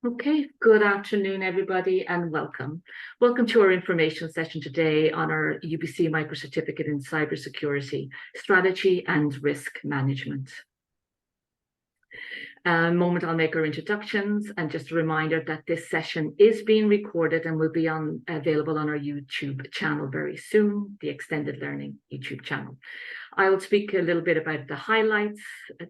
Okay, good afternoon, everybody, and welcome. Welcome to our information session today on our UBC Micro Certificate in Cybersecurity, Strategy and Risk Management. A moment I'll make our introductions, and just a reminder that this session is being recorded and will be available on our YouTube channel very soon, the Extended Learning YouTube channel. I will speak a little bit about the highlights,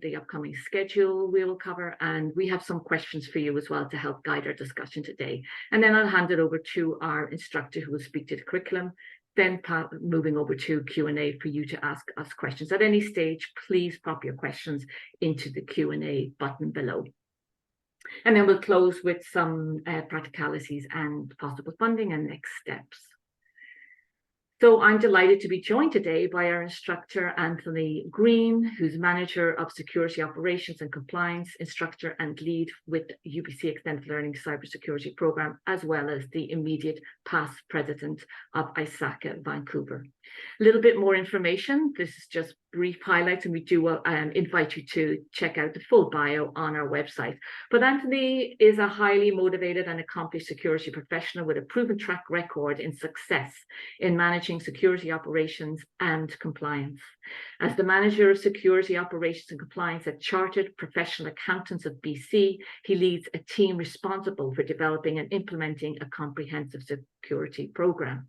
the upcoming schedule we will cover, and we have some questions for you as well to help guide our discussion today. And then I'll hand it over to our instructor who will speak to the curriculum, then moving over to Q&A for you to ask us questions. At any stage, please pop your questions into the Q&A button below. And then we'll close with some practicalities and possible funding and next steps. So I'm delighted to be joined today by our instructor, Anthony Green, who's Manager of Security Operations and Compliance, instructor and lead with UBC Extended Learning Cybersecurity Program, as well as the immediate past president of ISACA Vancouver. A little bit more information. This is just brief highlights, and we do invite you to check out the full bio on our website. But Anthony is a highly motivated and accomplished security professional with a proven track record in success in managing security operations and compliance. As the Manager of Security Operations and Compliance at Chartered Professional Accountants of BC, he leads a team responsible for developing and implementing a comprehensive security program.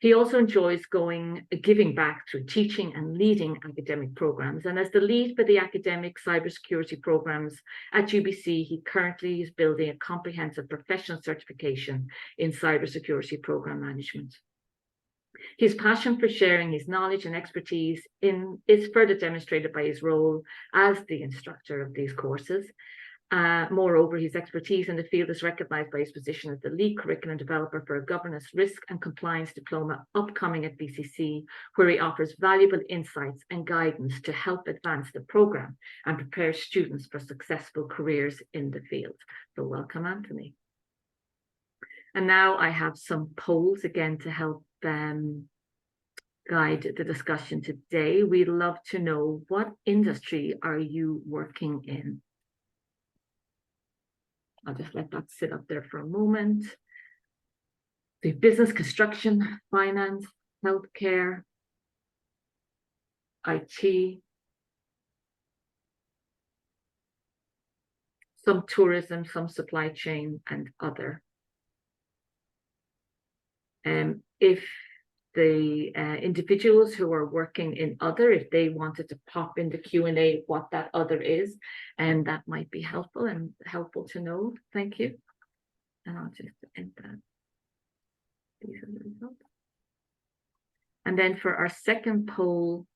He also enjoys giving back through teaching and leading academic programs. And as the lead for the academic cybersecurity programs at UBC, he currently is building a comprehensive professional certification in cybersecurity program management. His passion for sharing his knowledge and expertise is further demonstrated by his role as the instructor of these courses. Moreover, his expertise in the field is recognized by his position as the lead curriculum developer for a governance, risk and compliance diploma upcoming at BCC, where he offers valuable insights and guidance to help advance the program and prepare students for successful careers in the field. So welcome, Anthony. And now I have some polls again to help guide the discussion today. We'd love to know, what industry are you working in? I'll just let that sit up there for a moment. The business, construction, finance, healthcare, IT, some tourism, some supply chain, and other. If the individuals who are working in other, if they wanted to pop in the Q&A what that other is, and that might be helpful to know. Thank you. And I'll just end that. These are the results. And then for our second poll,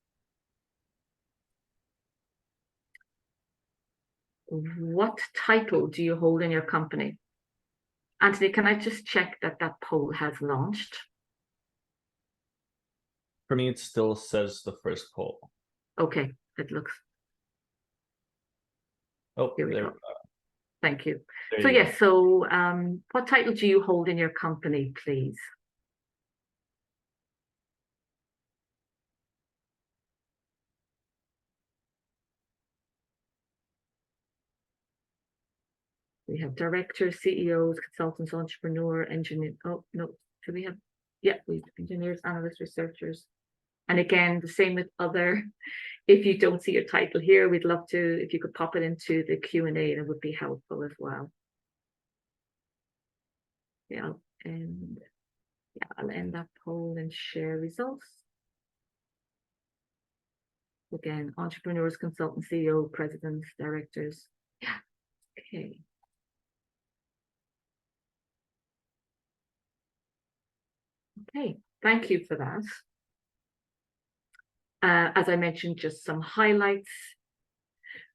what title do you hold in your company? Anthony, can I just check that that poll has launched? For me, it still says the first poll. Okay, it looks. Oh, here we go. Thank you. So yes, so what title do you hold in your company, please? We have directors, CEOs, consultants, entrepreneur, engineer. Oh, no, do we have? Yeah, we have engineers, analysts, researchers. And again, the same with other. If you don't see your title here, we'd love to, if you could pop it into the Q&A, and it would be helpful as well. Yeah, and yeah, I'll end that poll and share results. Again, entrepreneurs, consultants, CEO, presidents, directors. Yeah, okay. Okay, thank you for that. As I mentioned, just some highlights.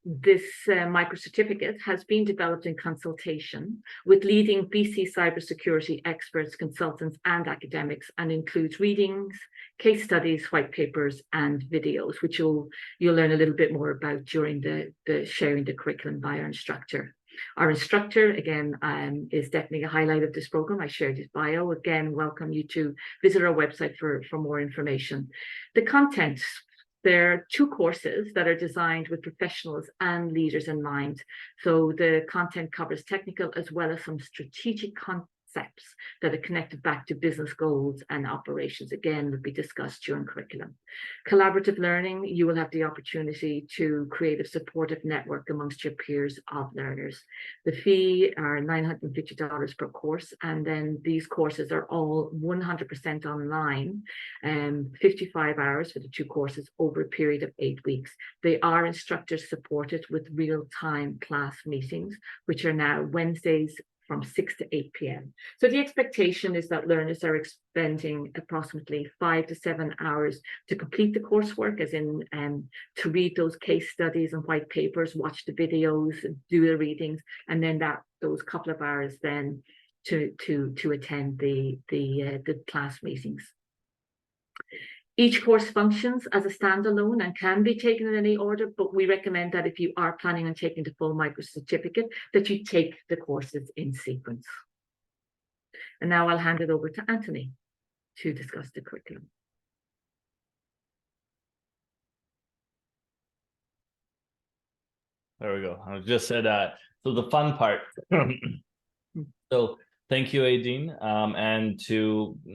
This micro certificate has been developed in consultation with leading BC cybersecurity experts, consultants, and academics, and includes readings, case studies, white papers, and videos, which you'll learn a little bit more about during the sharing the curriculum by our instructor. Our instructor, again, is definitely a highlight of this program. I shared his bio. Again, welcome you to visit our website for more information. The content There are 2 courses that are designed with professionals and leaders in mind. So the content covers technical as well as some strategic concepts that are connected back to business goals and operations. Again, will be discussed during curriculum. Collaborative learning, you will have the opportunity to create a supportive network amongst your peers of learners. The fee are $950 per course, and then these courses are all 100% online, 55 hours for the 2 courses over a period of 8 weeks. They are instructor supported with real-time class meetings, which are now Wednesdays from 6 to 8 p.m. So the expectation is that learners are spending approximately 5 to 7 hours to complete the coursework, as in to read those case studies and white papers, watch the videos, do the readings, and then those couple of hours then to attend the class meetings. Each course functions as a standalone and can be taken in any order, but we recommend that if you are planning on taking the full micro certificate, that you take the courses in sequence. And now I'll hand it over to Anthony to discuss the curriculum. There we go. I just said that. So the fun part. So thank you, Aideen. And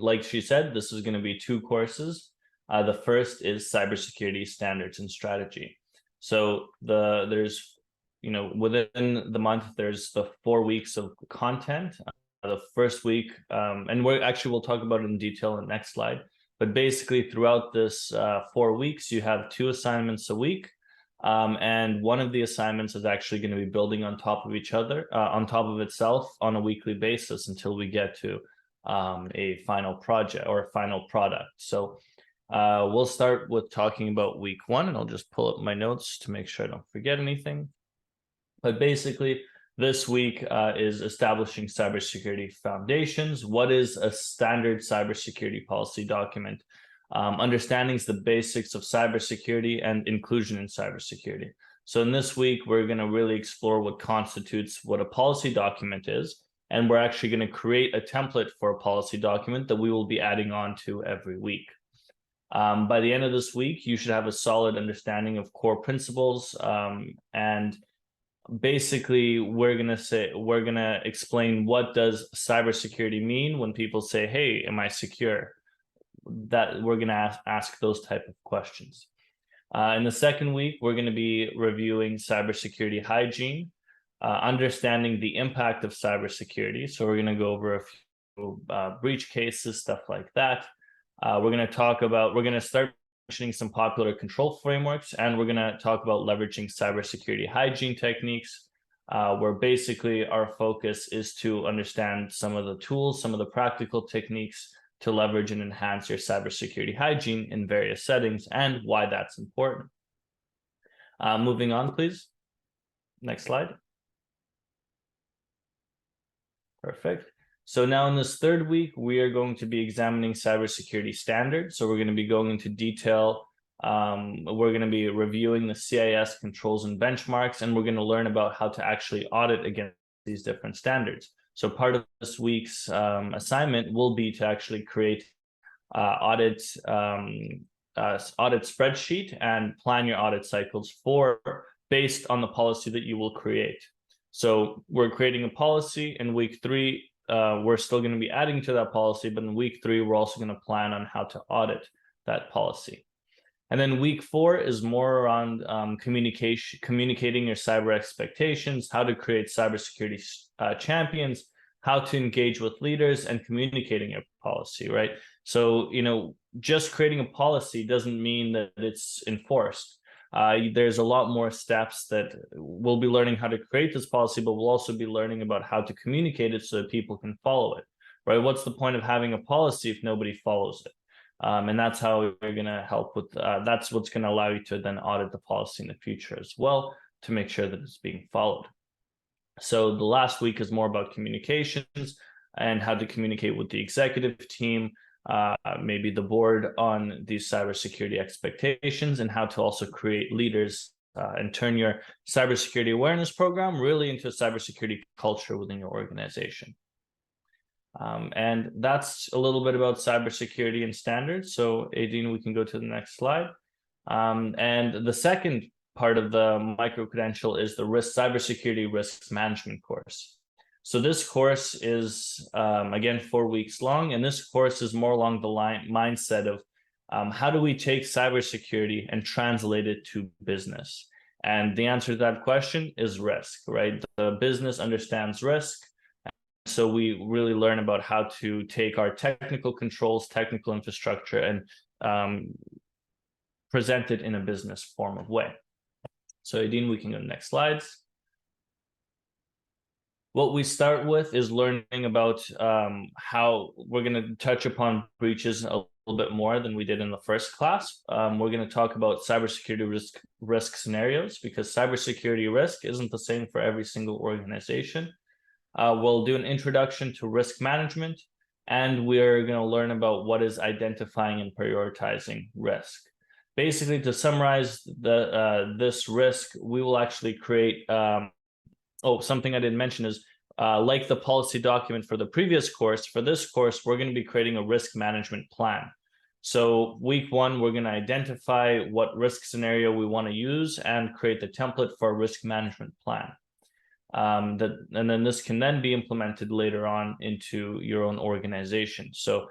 like she said, this is going to be 2 courses. The first is cybersecurity standards and strategy. So there's, within the month, there's the 4 weeks of content. The first week, and we'll talk about it in detail in the next slide. But basically, throughout this 4 weeks, you have 2 assignments a week. And one of the assignments is actually going to be building on top of each other, on top of itself on a weekly basis until we get to a final project or a final product. So we'll start with talking about week 1, and I'll just pull up my notes to make sure I don't forget anything. But basically, this week is establishing cybersecurity foundations. What is a standard cybersecurity policy document? Understanding the basics of cybersecurity and inclusion in cybersecurity. So in this week, we're going to really explore what constitutes what a policy document is, and we're actually going to create a template for a policy document that we will be adding on to every week. By the end of this week, you should have a solid understanding of core principles, and basically we're going to explain what does cybersecurity mean when people say, hey, am I secure? That we're going to ask those type of questions. In the second week, we're going to be reviewing cybersecurity hygiene, understanding the impact of cybersecurity. So we're going to go over a few breach cases, stuff like that. We're going to start mentioning some popular control frameworks, and we're going to talk about leveraging cybersecurity hygiene techniques, where basically our focus is to understand some of the tools, some of the practical techniques to leverage and enhance your cybersecurity hygiene in various settings and why that's important. Moving on, please. Next slide. Perfect. So now in this third week, we are going to be examining cybersecurity standards. So we're going to be going into detail. We're going to be reviewing the CIS controls and benchmarks, and we're going to learn about how to actually audit against these different standards. So part of this week's assignment will be to actually create audit spreadsheet and plan your audit cycles based on the policy that you will create. So we're creating a policy in week 3. We're still going to be adding to that policy, but in week 3, we're also going to plan on how to audit that policy. And then week 4 is more around communicating your cyber expectations, how to create cybersecurity champions, how to engage with leaders, and communicating your policy, right? So, just creating a policy doesn't mean that it's enforced. There's a lot more steps that we'll be learning how to create this policy, but we'll also be learning about how to communicate it so that people can follow it, right? What's the point of having a policy if nobody follows it? And that's how we're going to help with, that's what's going to allow you to then audit the policy in the future as well to make sure that it's being followed. So the last week is more about communications and how to communicate with the executive team, maybe the board on these cybersecurity expectations, and how to also create leaders and turn your cybersecurity awareness program really into a cybersecurity culture within your organization. And that's a little bit about cybersecurity and standards. So Aideen, we can go to the next slide. And the second part of the micro-credential is the cybersecurity risks management course. So this course is, again, 4 weeks long, and this course is more along the mindset of how do we take cybersecurity and translate it to business? And the answer to that question is risk, right? The business understands risk. So we really learn about how to take our technical controls, technical infrastructure, and present it in a business form of way. So Aideen, we can go to the next slides. What we start with is learning about how we're going to touch upon breaches a little bit more than we did in the first class. We're going to talk about cybersecurity risk scenarios, because cybersecurity risk isn't the same for every single organization. We'll do an introduction to risk management, and we're going to learn about what is identifying and prioritizing risk. Basically, to summarize this risk, we will actually create something I didn't mention is, like the policy document for the previous course, for this course, we're going to be creating a risk management plan. So week 1, we're going to identify what risk scenario we want to use and create the template for a risk management plan. And then this can then be implemented later on into your own organization. So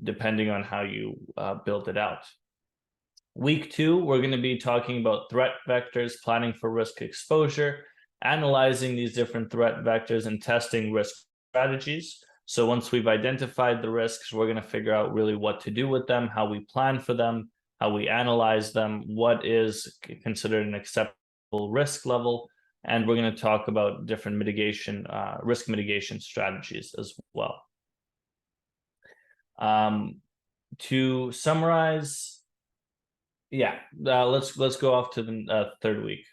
depending on how you build it out. Week 2, we're going to be talking about threat vectors, planning for risk exposure, analyzing these different threat vectors, and testing risk strategies. So once we've identified the risks, we're going to figure out really what to do with them, how we plan for them, how we analyze them, what is considered an acceptable risk level, and we're going to talk about different risk mitigation strategies as well. To summarize, let's go off to the third week.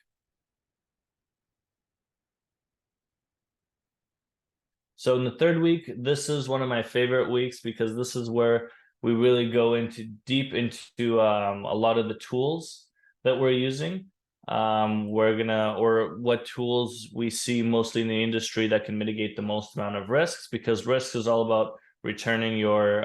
So in the third week, this is one of my favorite weeks, because this is where we really go deep into a lot of the tools that we're using. Or what tools we see mostly in the industry that can mitigate the most amount of risks, because risk is all about returning your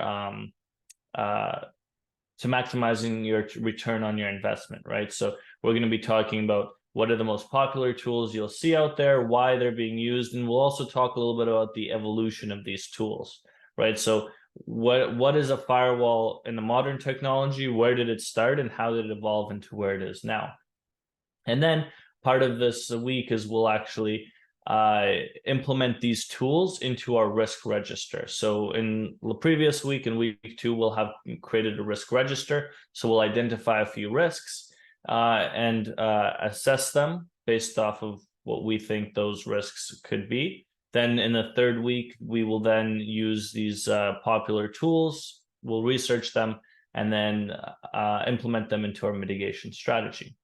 to maximizing your return on your investment, right? So we're going to be talking about what are the most popular tools you'll see out there, why they're being used, and we'll also talk a little bit about the evolution of these tools, right? So what is a firewall in the modern technology? Where did it start, and how did it evolve into where it is now? And then part of this week is we'll actually implement these tools into our risk register. So in the previous week, in week 2, we'll have created a risk register. So we'll identify a few risks and assess them based off of what we think those risks could be. Then in the third week, we will then use these popular tools, we'll research them, and then implement them into our mitigation strategy.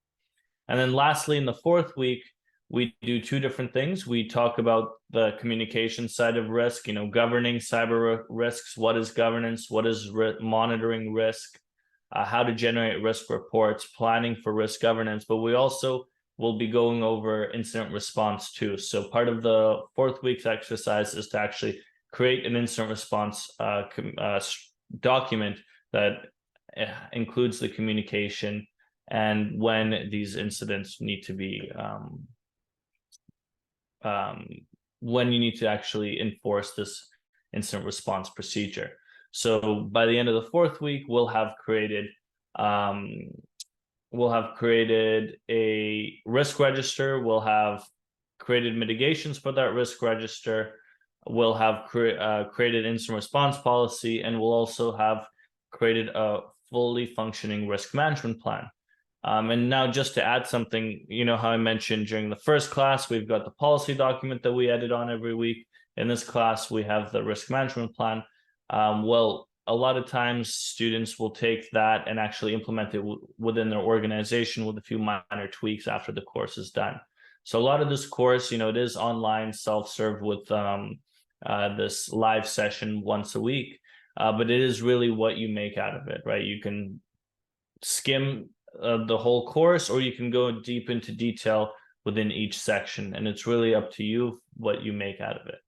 And then lastly, in the fourth week, we do 2 different things. We talk about the communication side of risk, governing cyber risks. What is governance? What is monitoring risk? How to generate risk reports, planning for risk governance. But we also will be going over incident response too. So part of the fourth week's exercise is to actually create an incident response document that includes the communication and when these incidents need to be when you need to actually enforce this incident response procedure. So by the end of the fourth week, we'll have created a risk register. We'll have created mitigations for that risk register. We'll have created incident response policy, and we'll also have created a fully functioning risk management plan. And now just to add something, how I mentioned during the first class, we've got the policy document that we edit on every week. In this class, we have the risk management plan. Well, a lot of times students will take that and actually implement it within their organization with a few minor tweaks after the course is done. So a lot of this course, it is online, self-serve with this live session once a week, but it is really what you make out of it, right? You can skim the whole course, or you can go deep into detail within each section, and it's really up to you what you make out of it.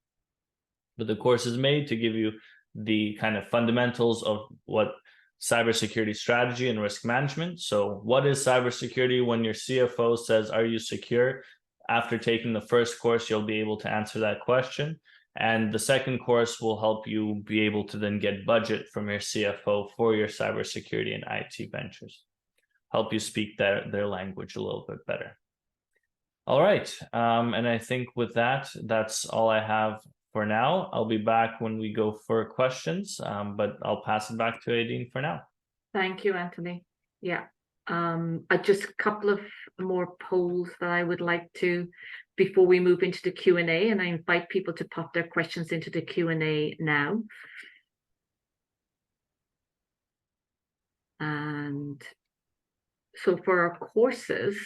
But the course is made to give you the kind of fundamentals of what cybersecurity strategy and risk management. So what is cybersecurity? When your CFO says, are you secure? After taking the first course, you'll be able to answer that question. And the second course will help you be able to then get budget from your CFO for your cybersecurity and IT ventures. Help you speak their language a little bit better. All right. And I think with that, that's all I have for now. I'll be back when we go for questions, but I'll pass it back to Aideen for now. Thank you, Anthony. Yeah. Just a couple of more polls that I would like to, before we move into the Q&A, and I invite people to pop their questions into the Q&A now. And so for our courses,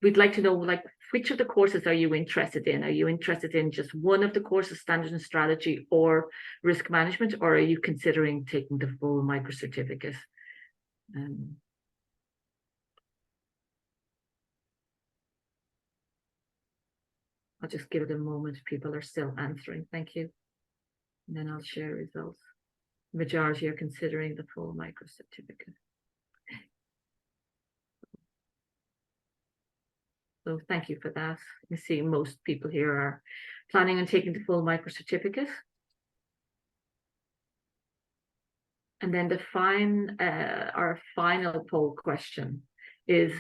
we'd like to know, like, which of the courses are you interested in? Are you interested in just one of the courses, standards and strategy or risk management, or are you considering taking the full micro certificate? I'll just give it a moment. People are still answering. Thank you. And then I'll share results. Majority are considering the full micro certificate. So thank you for that. You see, most people here are planning on taking the full micro certificate. And then our final poll question is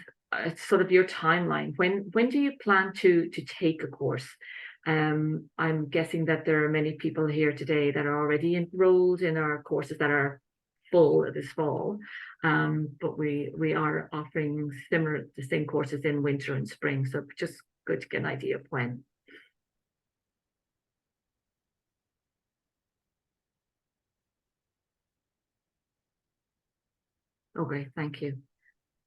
sort of your timeline. When do you plan to take a course? I'm guessing that there are many people here today that are already enrolled in our courses that are full this fall, but we are offering the same courses in winter and spring, so just good to get an idea of when. Okay, thank you.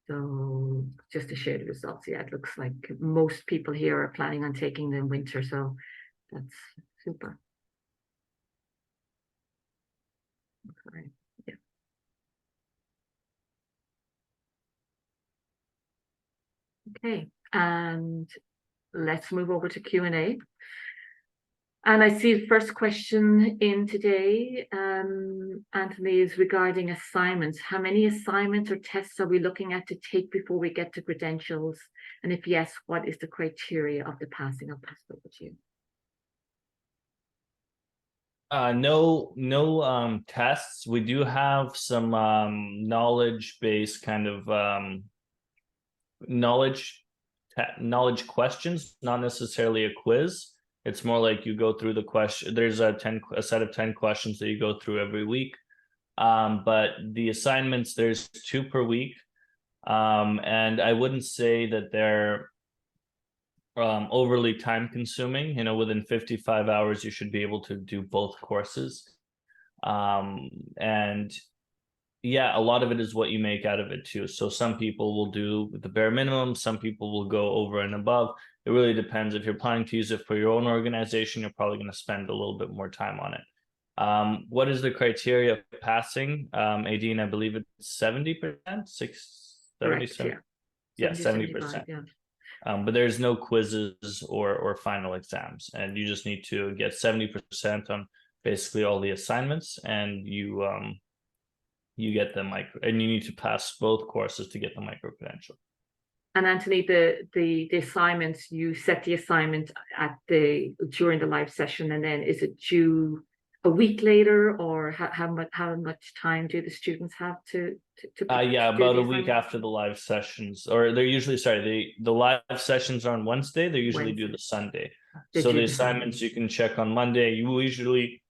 So just to share the results, yeah, it looks like most people here are planning on taking them in winter, so that's super. Okay, yeah. Okay, and let's move over to Q&A. And I see the first question in today, Anthony, is regarding assignments. How many assignments or tests are we looking at to take before we get to credentials? And if yes, what is the criteria of the passing? I'll pass it over to you. No tests. We do have some knowledge-based kind of knowledge questions, not necessarily a quiz. It's more like you go through the question. There's a set of 10 questions that you go through every week. But the assignments, there's 2 per week. And I wouldn't say that they're overly time consuming. You know, within 55 hours, you should be able to do both courses. And yeah, a lot of it is what you make out of it too. So some people will do the bare minimum, some people will go over and above. It really depends. If you're planning to use it for your own organization, you're probably going to spend a little bit more time on it. What is the criteria of passing? Aideen, I believe it's 70%, 77%. Yeah, 70%. Yeah. But there's no quizzes or final exams, and you just need to get 70% on basically all the assignments, and you get the micro, and you need to pass both courses to get the micro credential. And Anthony, the assignments, you set the assignment during the live session, and then is it due a week later, or how much time do the students have to yeah, about a week after the live sessions, or they're usually, sorry, the live sessions are on Wednesday. They usually do the Sunday. So the assignments you can check on Monday. You will usually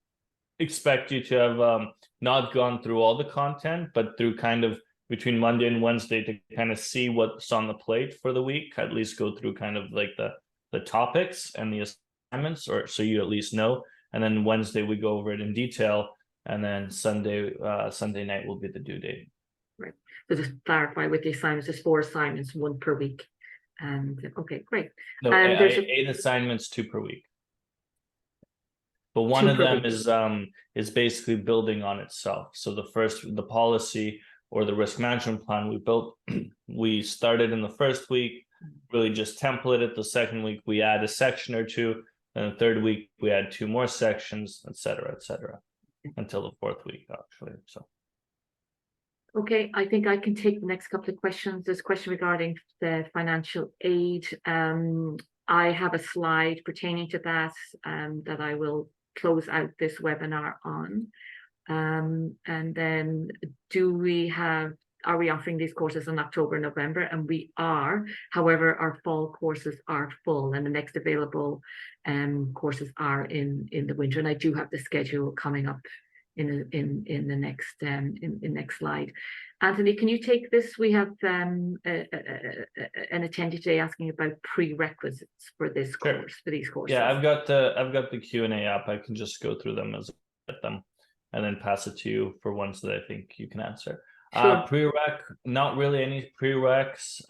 expect you to have not gone through all the content, but through kind of between Monday and Wednesday to kind of see what's on the plate for the week, at least go through kind of like the topics and the assignments, or so you at least know. And then Wednesday we go over it in detail, and then Sunday night will be the due date. Right. So just clarify with the assignments, there's 4 assignments, 1 per week. And okay, great. No, and there's 8 assignments, 2 per week. But one of them is basically building on itself. So the policy or the risk management plan we built, we started in the first week, really just template it. The second week we add a section or 2, and the third week we add 2 more sections, et cetera, until the 4th week actually. So Okay, I think I can take the next couple of questions. There's a question regarding the financial aid. I have a slide pertaining to that that I will close out this webinar on. And then are we offering these courses in October, November? And we are. However, our fall courses are full, and the next available courses are in the winter. And I do have the schedule coming up in the next slide. Anthony, can you take this? We have an attendee today asking about prerequisites for this course, for these courses. Yeah, I've got the Q&A up. I can just go through them as I get them, and then pass it to you for ones that I think you can answer. Sure. Prereq, not really any prereqs.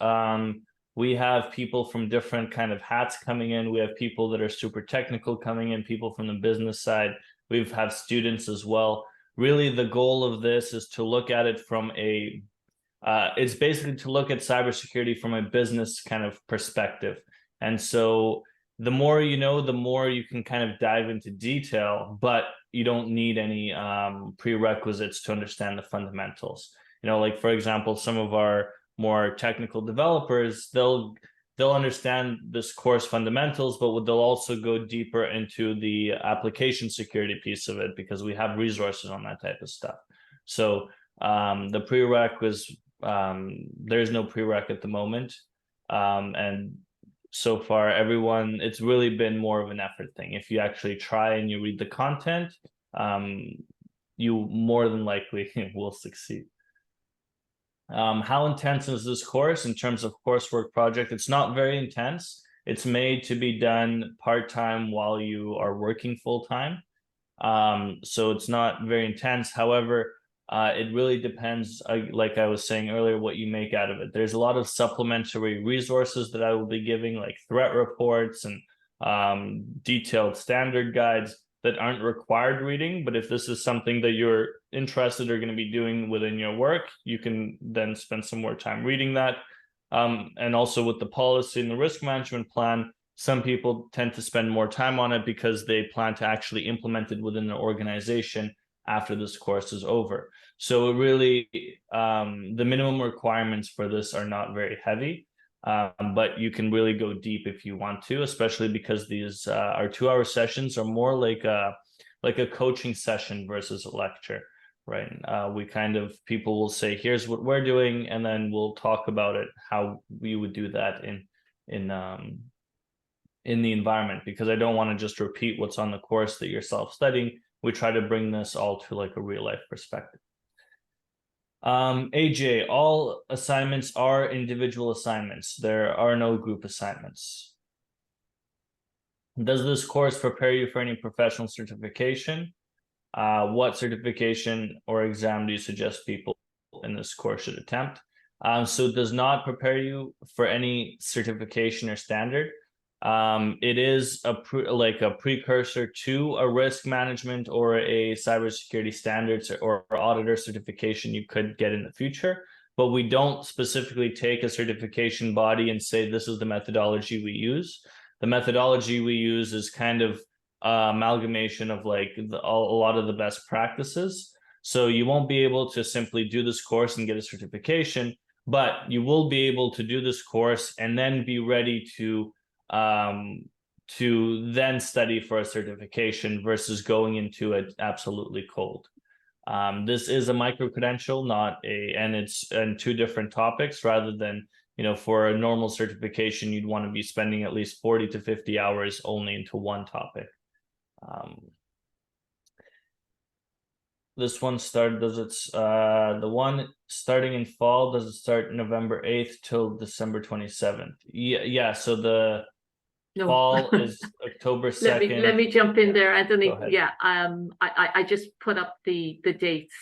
We have people from different kind of hats coming in. We have people that are super technical coming in, people from the business side. We've had students as well. Really, the goal of this is to look at it from it's basically to look at cybersecurity from a business kind of perspective. And so the more you know, the more you can kind of dive into detail, but you don't need any prerequisites to understand the fundamentals. Like, for example, some of our more technical developers, they'll understand this course fundamentals, but they'll also go deeper into the application security piece of it, because we have resources on that type of stuff. So the prereq was, there's no prereq at the moment. And so far, it's really been more of an effort thing. If you actually try and you read the content, you more than likely will succeed. How intense is this course in terms of coursework project? It's not very intense. It's made to be done part-time while you are working full-time. So it's not very intense. However, it really depends, like I was saying earlier, what you make out of it. There's a lot of supplementary resources that I will be giving, like threat reports and detailed standard guides that aren't required reading. But if this is something that you're interested or going to be doing within your work, you can then spend some more time reading that. And also with the policy and the risk management plan, some people tend to spend more time on it because they plan to actually implement it within their organization after this course is over. So it really, the minimum requirements for this are not very heavy. But you can really go deep if you want to, especially because these our 2-hour sessions are more like a coaching session versus a lecture, right? People will say, here's what we're doing, and then we'll talk about it, how we would do that in the environment, because I don't want to just repeat what's on the course that you're self-studying. We try to bring this all to like a real life perspective. AJ, all assignments are individual assignments. There are no group assignments. Does this course prepare you for any professional certification? What certification or exam do you suggest people in this course should attempt? So it does not prepare you for any certification or standard. It is a precursor to a risk management or a cybersecurity standards or auditor certification you could get in the future, but we don't specifically take a certification body and say this is the methodology we use. The methodology we use is kind of amalgamation of like a lot of the best practices. So you won't be able to simply do this course and get a certification, but you will be able to do this course and then be ready to then study for a certification versus going into it absolutely cold. This is a micro-credential, and it's in 2 different topics, rather than, for a normal certification, you'd want to be spending at least 40 to 50 hours only into one topic. This one started, the one starting in fall, does it start November 8th till December 27th? Yeah, so the fall is October 2nd. Let me jump in there, Anthony. Yeah, I just put up the dates.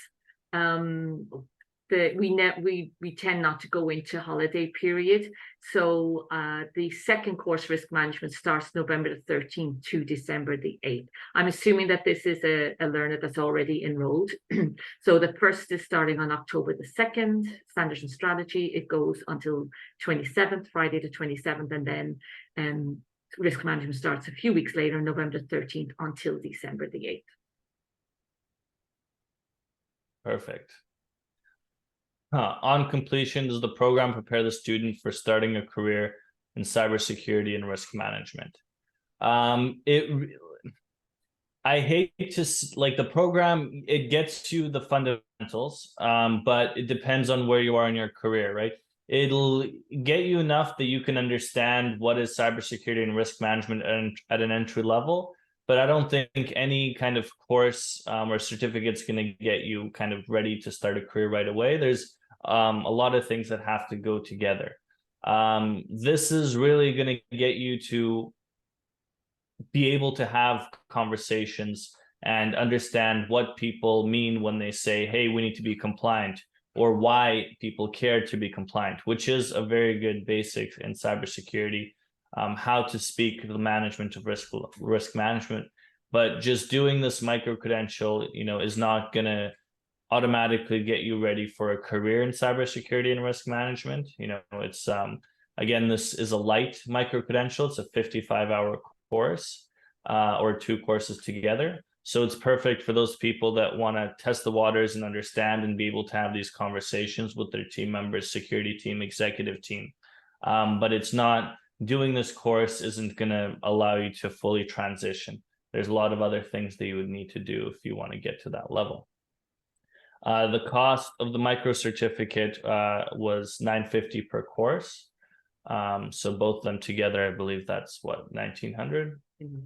We tend not to go into holiday period. So the second course, risk management, starts November the 13th to December the 8th. I'm assuming that this is a learner that's already enrolled. So the first is starting on October the 2nd, standards and strategy. It goes until 27th, Friday the 27th, and then risk management starts a few weeks later, November 13th until December the 8th. Perfect. On completion, does the program prepare the student for starting a career in cybersecurity and risk management? I hate to like the program, it gets you the fundamentals, but it depends on where you are in your career, right? It'll get you enough that you can understand what is cybersecurity and risk management at an entry level, but I don't think any kind of course or certificate is going to get you kind of ready to start a career right away. There's a lot of things that have to go together. This is really going to get you to be able to have conversations and understand what people mean when they say, hey, we need to be compliant, or why people care to be compliant, which is a very good basic in cybersecurity, how to speak the management of risk management. But just doing this micro credential, is not going to automatically get you ready for a career in cybersecurity and risk management. It's again, this is a light micro credential. It's a 55-hour course or 2 courses together. So it's perfect for those people that want to test the waters and understand and be able to have these conversations with their team members, security team, executive team. But it's not, doing this course isn't going to allow you to fully transition. There's a lot of other things that you would need to do if you want to get to that level. The cost of the micro certificate was $950 per course. So both of them together, I believe that's what, $1,900. Mm-hmm.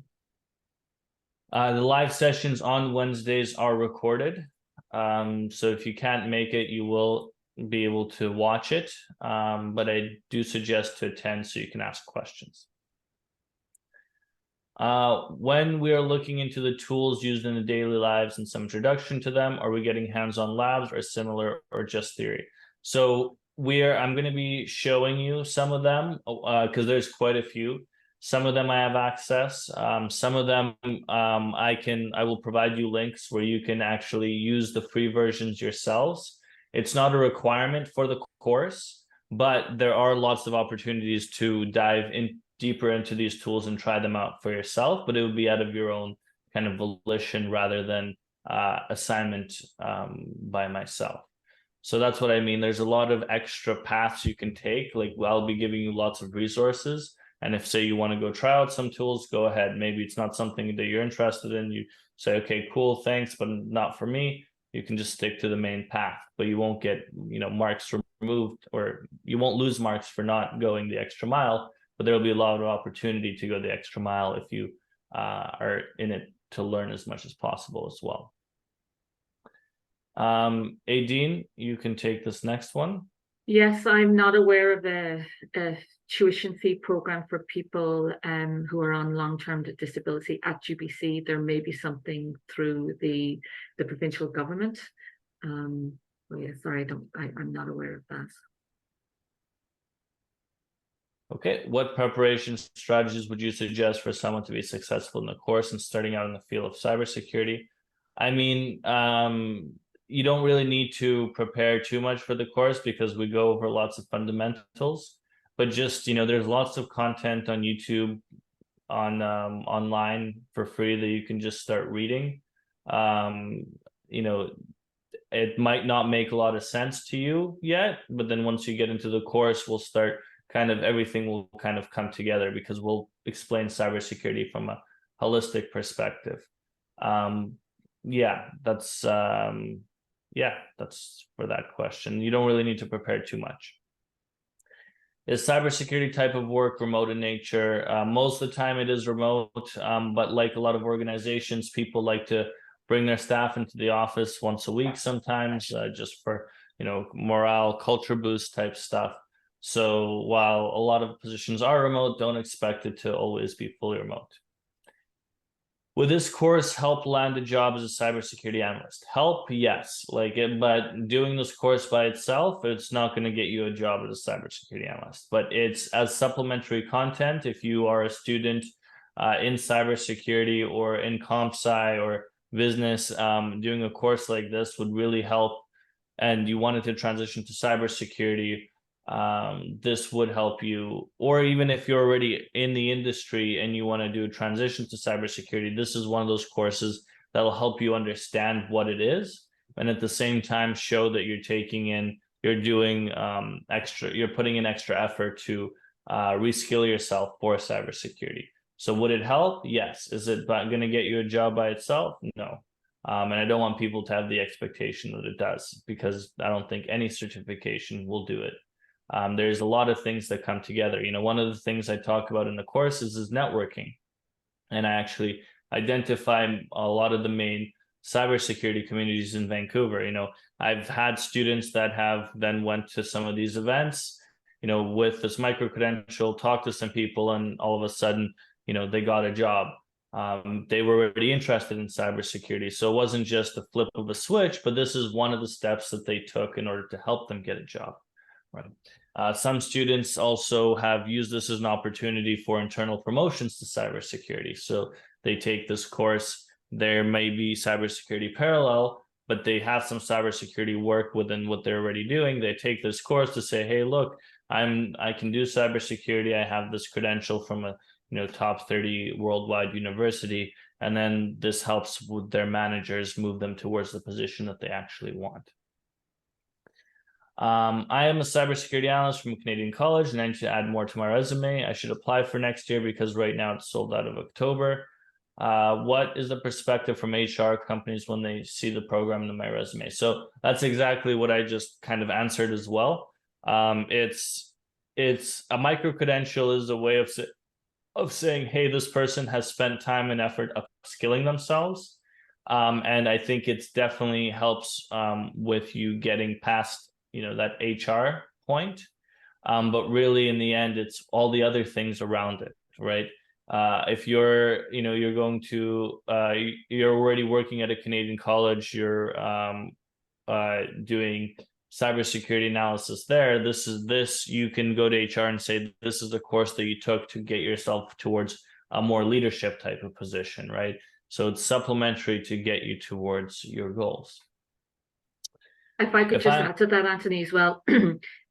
The live sessions on Wednesdays are recorded. So if you can't make it, you will be able to watch it. But I do suggest to attend so you can ask questions. When we are looking into the tools used in the daily lives and some introduction to them, are we getting hands-on labs or similar or just theory? So I'm going to be showing you some of them because there's quite a few. Some of them I have access. Some of them I will provide you links where you can actually use the free versions yourselves. It's not a requirement for the course, but there are lots of opportunities to dive in deeper into these tools and try them out for yourself, but it would be out of your own kind of volition rather than assignment by myself. So that's what I mean. There's a lot of extra paths you can take. Like I'll be giving you lots of resources. And if say you want to go try out some tools, go ahead. Maybe it's not something that you're interested in. You say, okay, cool, thanks, but not for me. You can just stick to the main path, but you won't get, marks removed, or you won't lose marks for not going the extra mile. But there will be a lot of opportunity to go the extra mile if you are in it to learn as much as possible as well. Aideen, you can take this next one. Yes, I'm not aware of a tuition fee program for people who are on long-term disability at UBC. There may be something through the provincial government. Well, yeah, sorry, I'm not aware of that. Okay, what preparation strategies would you suggest for someone to be successful in the course and starting out in the field of cybersecurity? I mean, you don't really need to prepare too much for the course because we go over lots of fundamentals, but just, there's lots of content on YouTube, online for free that you can just start reading. It might not make a lot of sense to you yet, but then once you get into the course, we'll start everything will kind of come together because we'll explain cybersecurity from a holistic perspective. That's for that question. You don't really need to prepare too much. Is cybersecurity type of work remote in nature? Most of the time it is remote, but like a lot of organizations, people like to bring their staff into the office once a week sometimes, just for, morale, culture boost type stuff. So while a lot of positions are remote, don't expect it to always be fully remote. Would this course help land a job as a cybersecurity analyst? Help, yes. But doing this course by itself, it's not going to get you a job as a cybersecurity analyst. But it's as supplementary content. If you are a student in cybersecurity or in comp sci or business, doing a course like this would really help. And you wanted to transition to cybersecurity, this would help you. Or even if you're already in the industry and you want to do a transition to cybersecurity, this is one of those courses that will help you understand what it is, and at the same time show that you're taking in you're doing you're putting in extra effort to reskill yourself for cybersecurity. So would it help? Yes. Is it going to get you a job by itself? No. And I don't want people to have the expectation that it does, because I don't think any certification will do it. There's a lot of things that come together. One of the things I talk about in the courses is networking. And I actually identify a lot of the main cybersecurity communities in Vancouver. I've had students that have then went to some of these events, with this micro credential, talk to some people, and all of a sudden, they got a job. They were already interested in cybersecurity. So it wasn't just a flip of a switch, but this is one of the steps that they took in order to help them get a job. Right. Some students also have used this as an opportunity for internal promotions to cybersecurity. So they take this course. There may be cybersecurity parallel, but they have some cybersecurity work within what they're already doing. They take this course to say, hey, look, I can do cybersecurity. I have this credential from a top 30 worldwide university. And then this helps with their managers move them towards the position that they actually want. I am a cybersecurity analyst from a Canadian college, and I need to add more to my resume. I should apply for next year because right now it's sold out of October. What is the perspective from HR companies when they see the program in my resume? So that's exactly what I just kind of answered as well. It's a micro credential is a way of saying, hey, this person has spent time and effort upskilling themselves. And I think it's definitely helps with you getting past that HR point. But really in the end, it's all the other things around it, right? If you're, you're going to, you're already working at a Canadian college, you're doing cybersecurity analysis there. You can go to HR and say, this is the course that you took to get yourself towards a more leadership type of position, right? So it's supplementary to get you towards your goals. If I could just add to that, Anthony, as well,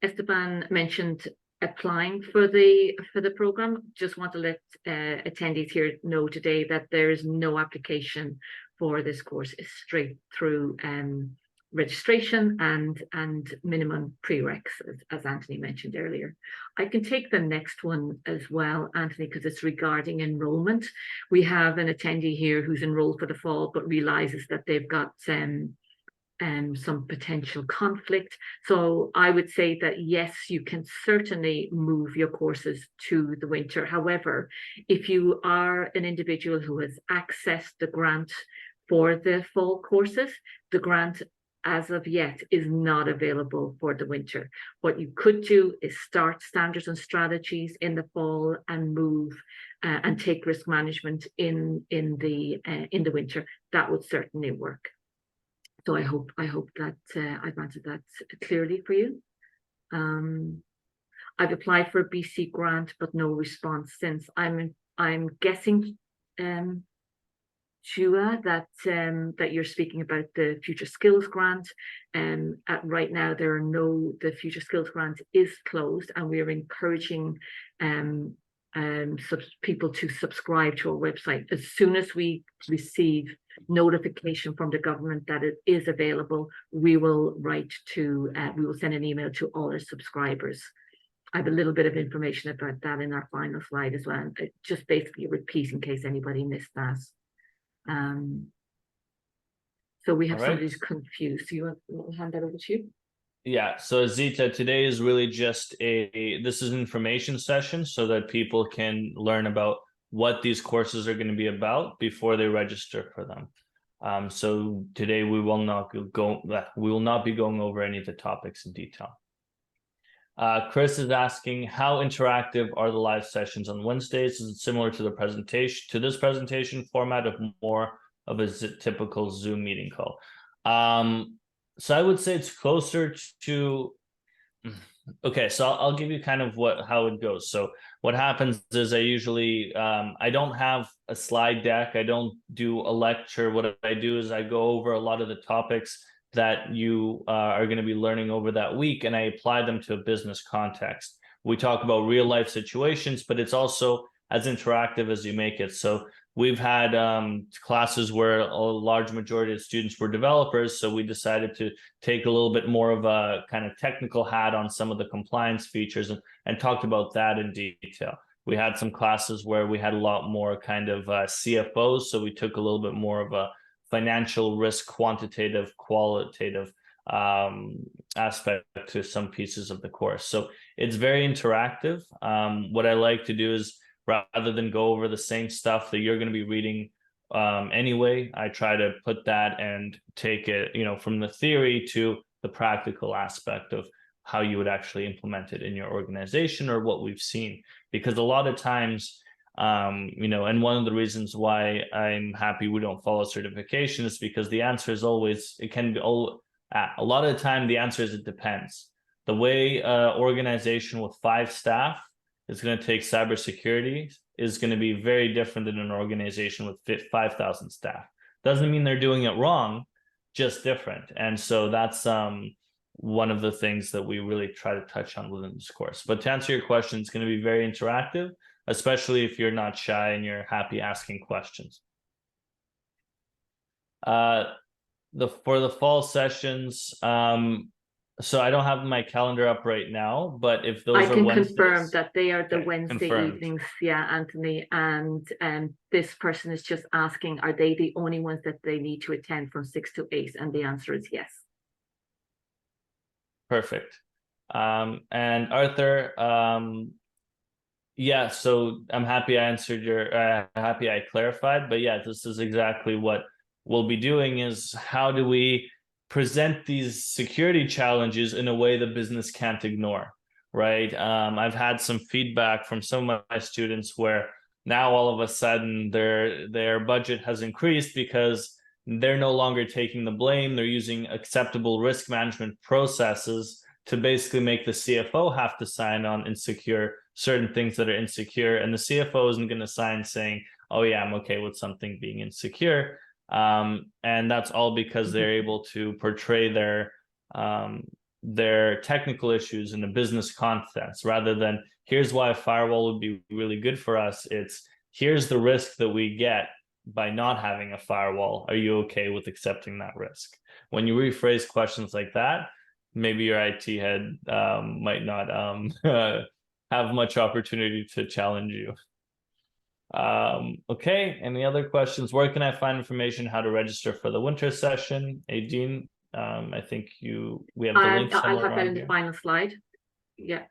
Esteban mentioned applying for the program. Just want to let attendees here know today that there is no application for this course. It's straight through registration and minimum prereqs, as Anthony mentioned earlier. I can take the next one as well, Anthony, because it's regarding enrollment. We have an attendee here who's enrolled for the fall but realizes that they've got some potential conflict. So I would say that yes, you can certainly move your courses to the winter. However, if you are an individual who has accessed the grant for the fall courses, the grant as of yet is not available for the winter. What you could do is start standards and strategies in the fall and move and take risk management in the winter. That would certainly work. So I hope that I've answered that clearly for you. I've applied for a BC grant, but no response since. I'm guessing, Shua, that you're speaking about the Future Skills Grant. Right now, the Future Skills Grant is closed, and we are encouraging people to subscribe to our website. As soon as we receive notification from the government that it is available, we will send an email to all our subscribers. I have a little bit of information about that in our final slide as well. Just basically repeat in case anybody missed that. So we have somebody who's confused. So you want to hand that over to you? Yeah, so Zita, today is really just this is an information session so that people can learn about what these courses are going to be about before they register for them. So today we will not be going over any of the topics in detail. Chris is asking, how interactive are the live sessions on Wednesdays? Is it similar to this presentation format of more of a typical Zoom meeting call? So I would say it's closer to, okay, so I'll give you kind of how it goes. So what happens is I usually, I don't have a slide deck. I don't do a lecture. What I do is I go over a lot of the topics that you are going to be learning over that week, and I apply them to a business context. We talk about real life situations, but it's also as interactive as you make it. So we've had classes where a large majority of students were developers, so we decided to take a little bit more of a kind of technical hat on some of the compliance features and talked about that in detail. We had some classes where we had a lot more kind of CFOs, so we took a little bit more of a financial risk, quantitative, qualitative aspect to some pieces of the course. So it's very interactive. What I like to do is, rather than go over the same stuff that you're going to be reading anyway, I try to put that and take it, from the theory to the practical aspect of how you would actually implement it in your organization, or what we've seen. Because a lot of times, and one of the reasons why I'm happy we don't follow certification is because the answer is always, it can be a lot of the time, the answer is it depends. The way organization with 5 staff is going to take cybersecurity is going to be very different than an organization with 5,000 staff. Doesn't mean they're doing it wrong, just different. And so that's one of the things that we really try to touch on within this course. But to answer your question, it's going to be very interactive, especially if you're not shy and you're happy asking questions. For the fall sessions, so I don't have my calendar up right now, but if those I are can Wednesdays, confirm that they are the okay, Wednesday confirmed. evenings, yeah, Anthony. And this person is just asking, are they the only ones that they need to attend from 6 to 8? And the answer is yes. Perfect. And Arthur, yeah, so I'm happy I answered happy I clarified, but yeah, this is exactly what we'll be doing, is how do we present these security challenges in a way the business can't ignore, right? I've had some feedback from some of my students where now all of a sudden their budget has increased because they're no longer taking the blame. They're using acceptable risk management processes to basically make the CFO have to sign on insecure certain things that are insecure, and the CFO isn't going to sign saying, oh yeah, I'm okay with something being insecure. And that's all because they're able to portray their technical issues in a business context, rather than here's why a firewall would be really good for us. It's here's the risk that we get by not having a firewall. Are you okay with accepting that risk? When you rephrase questions like that, maybe your IT head might not have much opportunity to challenge you. Okay, any other questions? Where can I find information how to register for the winter session? Aideen, I think we have the link somewhere. I'll have that around in the here. final slide. Yeah.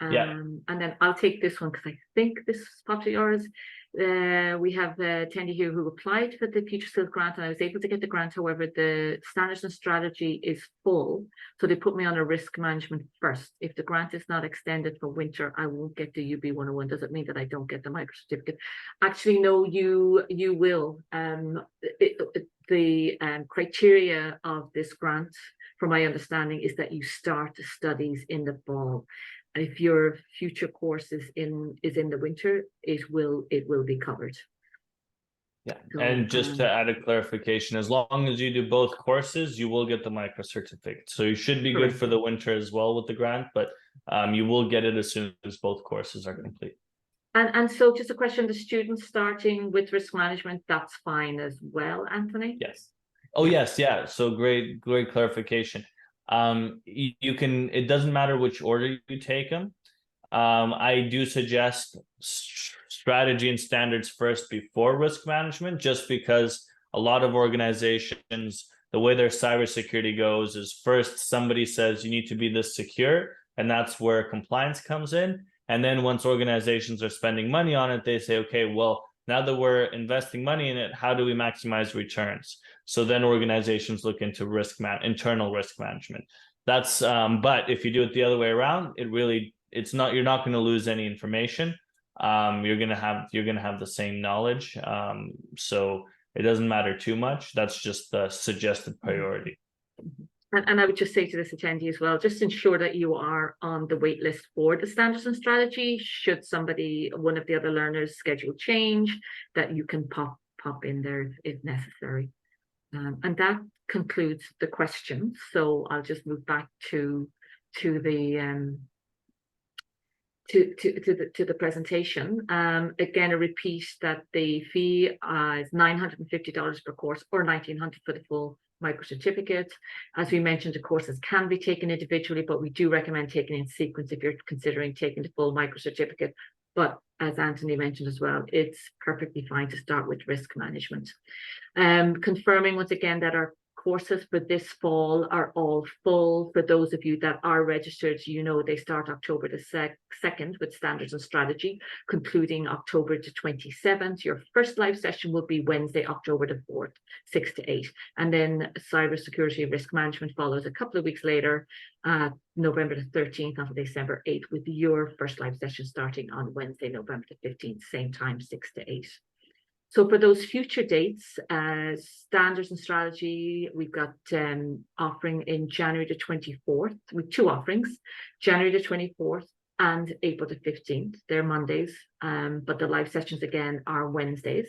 Yeah. And then I'll take this one because I think this is probably yours. We have Tendi here who applied for the Future Skills grant, and I was able to get the grant. However, the standards and strategy is full, so they put me on a risk management first. If the grant is not extended for winter, I won't get the UB 101. Does it mean that I don't get the micro certificate? Actually, no, you will. The criteria of this grant, from my understanding, is that you start studies in the fall. If your future course is in the winter, it will be covered. Yeah, So, and just to add a clarification, as long as you do both courses, you will get the micro certificate. So you should be correct. good for the winter as well with the grant, but you will get it as soon as both courses are complete. And so just a question, the students starting with risk management, that's fine as well, Anthony? Yes. Oh, yes, yeah. So great clarification. You can, it doesn't matter which order you take them. I do suggest strategy and standards first before risk management, just because a lot of organizations, the way their cybersecurity goes is first somebody says you need to be this secure, and that's where compliance comes in. And then once organizations are spending money on it, they say, okay, well, now that we're investing money in it, how do we maximize returns? So then organizations look into internal risk management. That's but if you do it the other way around, it's not, you're not going to lose any information. You're going to have the same knowledge. So it doesn't matter too much. That's just the suggested priority. And I would just say to this attendee as well, just ensure that you are on the wait list for the standards and strategy. Should one of the other learners schedule change, that you can pop in there if necessary. And that concludes the questions. So I'll just move back to the to the presentation. Again, a repeat that the fee is $950 per course or $1,900 for the full micro certificate. As we mentioned, the courses can be taken individually, but we do recommend taking in sequence if you're considering taking the full micro certificate. But as Anthony mentioned as well, it's perfectly fine to start with risk management. Confirming once again that our courses for this fall are all full. For those of you that are registered, you know they start October the 2nd with standards and strategy, concluding October the 27th. Your first live session will be Wednesday, October the 4th, 6 to 8. And then cybersecurity and risk management follows a couple of weeks later, November the 13th until December 8th, with your first live session starting on Wednesday, November the 15th, same time, 6 to 8. So for those future dates, standards and strategy, we've got offering in January the 24th with 2 offerings, January the 24th and April the 15th. They're Mondays, but the live sessions again are Wednesdays.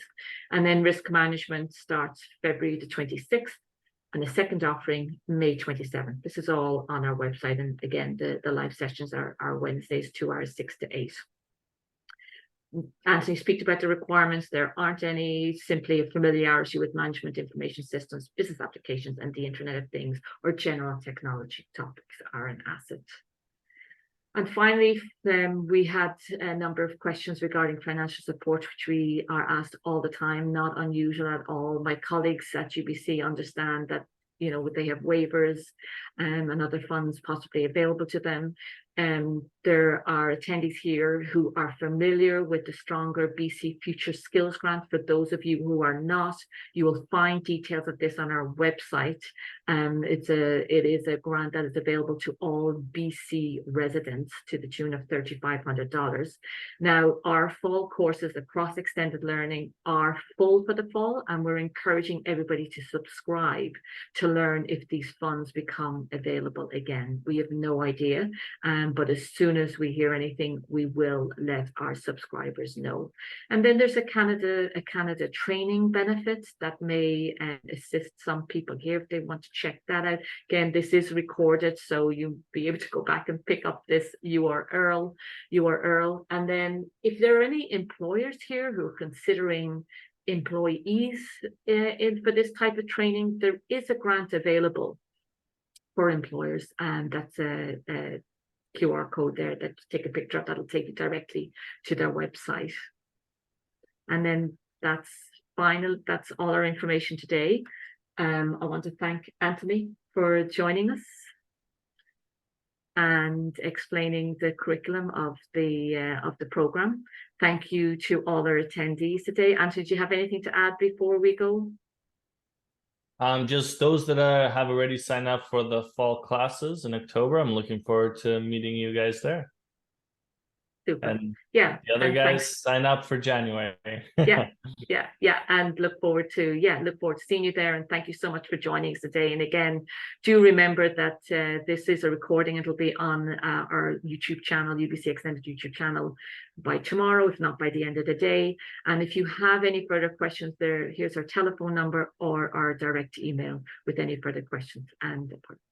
And then risk management starts February the 26th and the second offering, May 27th. This is all on our website. And again, the live sessions are Wednesdays, 2 hours, 6 to 8. Anthony speak about the requirements. There aren't any, simply a familiarity with management information systems, business applications, and the Internet of Things or general technology topics are an asset. And finally, we had a number of questions regarding financial support, which we are asked all the time, not unusual at all. My colleagues at UBC understand that, you know, they have waivers and other funds possibly available to them. There are attendees here who are familiar with the Stronger BC Future Skills Grant. For those of you who are not, you will find details of this on our website. It is a grant that is available to all BC residents to the tune of $3,500. Now, our fall courses across extended learning are full for the fall, and we're encouraging everybody to subscribe to learn if these funds become available again. We have no idea. But as soon as we hear anything, we will let our subscribers know. And then there's a Canada training benefit that may assist some people here if they want to check that out. Again, this is recorded, so you'll be able to go back and pick up this URL. And then if there are any employers here who are considering employees for this type of training, there is a grant available for employers, and that's a QR code there that take a picture of. That'll take you directly to their website. And then that's final. That's all our information today. I want to thank Anthony for joining us and explaining the curriculum of the program. Thank you to all our attendees today. Anthony, do you have anything to add before we go? Just those that have already signed up for the fall classes in October. I'm looking forward to meeting you guys there. Super. And yeah, the other guys thanks. sign up for January. yeah, and look forward to seeing you there. And thank you so much for joining us today. And again, do remember that this is a recording. It'll be on our YouTube channel, UBC Extended YouTube channel, by tomorrow, if not by the end of the day. And if you have any further questions, here's our telephone number or our direct email with any further questions. And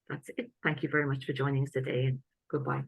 that's it. Thank you very much for joining us today, and goodbye.